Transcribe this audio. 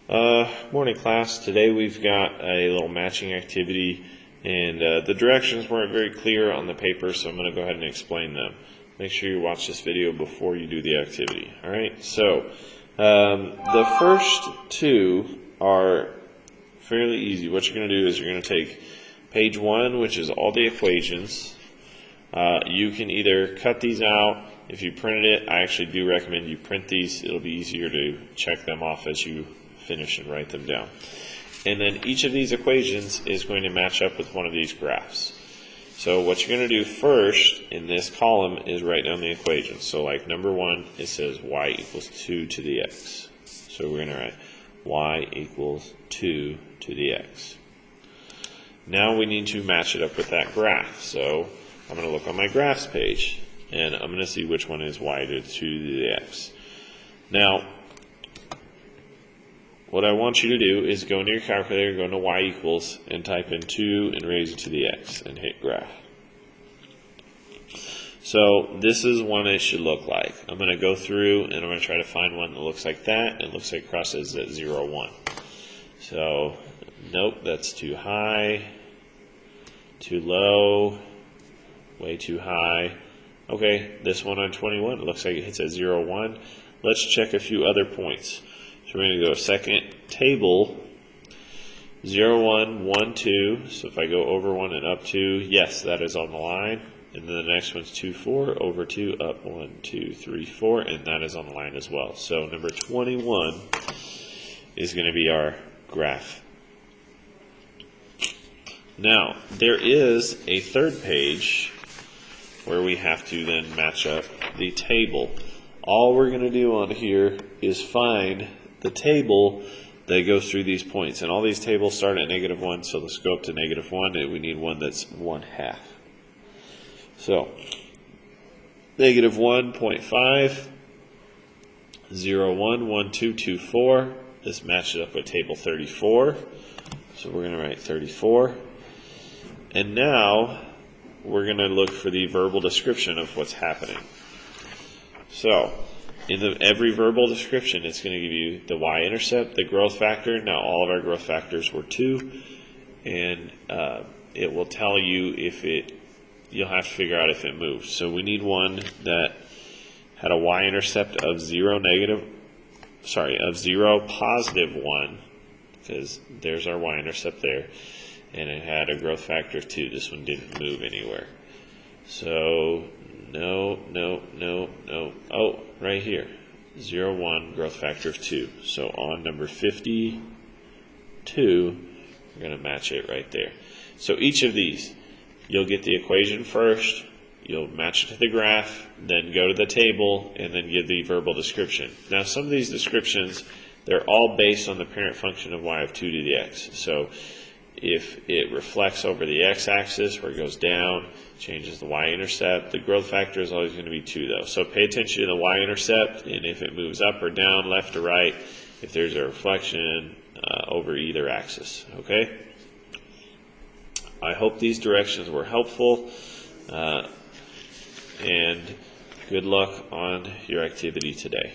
Morning class. Today we've got a little matching activity, and the directions weren't very clear on the paper, so I'm going to go ahead and explain them. Make sure you watch this video before you do the activity. Alright, so the first two are fairly easy. What you're going to do is you're going to take page 1, which is all the equations. You can either cut these out. If you printed it, I actually do recommend you print these. It'll be easier to check them off as you finish and write them down. And then each of these equations is going to match up with one of these graphs. So what you're going to do first in this column is write down the equations. So like number 1, it says y equals 2 to the x. So we're going to write y equals 2 to the x. Now we need to match it up with that graph. So I'm going to look on my graphs page, and I'm going to see which one is y to 2 to the x. Now, what I want you to do is go into your calculator, go into y equals, and type in 2 and raise it to the x, and hit graph. So this is one it should look like. I'm going to go through, and I'm going to try to find one that looks like that. It looks like it crosses at 0, 1. So, nope, that's too high, too low, way too high. Okay, this one on 21, it looks like it hits at 0, 1. Let's check a few other points. So we're going to go second table, 0, 1, 1, 2. So if I go over 1 and up 2, yes, that is on the line. And then the next one's 2, 4, over 2, up 1, 2, 3, 4, and that is on the line as well. So number 21 is going to be our graph. Now, there is a third page where we have to then match up the table. All we're going to do on here is find the table that goes through these points. And all these tables start at -1, so let's go up to -1, and we need one that's 1/2. So, -1.5, 0, 1, 1, 2, 2, 4. This matches up with table 34. So we're going to write 34. And now we're going to look for the verbal description of what's happening. So, in every verbal description, it's going to give you the y-intercept, the growth factor. Now, all of our growth factors were 2, and it will tell you if you'll have to figure out if it moves. So we need one that had a y-intercept of 0, positive 1, because there's our y-intercept there, and it had a growth factor of 2. This one didn't move anywhere. So, no. Oh, right here. 0, 1, growth factor of 2. So on number 52, we're going to match it right there. So each of these, you'll get the equation first, you'll match it to the graph, then go to the table, and then give the verbal description. Now some of these descriptions, they're all based on the parent function of y of 2 to the x. So if it reflects over the x-axis where it goes down, changes the y-intercept. The growth factor is always going to be 2 though. So pay attention to the y-intercept, and if it moves up or down, left or right, if there's a reflection over either axis. Okay? I hope these directions were helpful, and good luck on your activity today.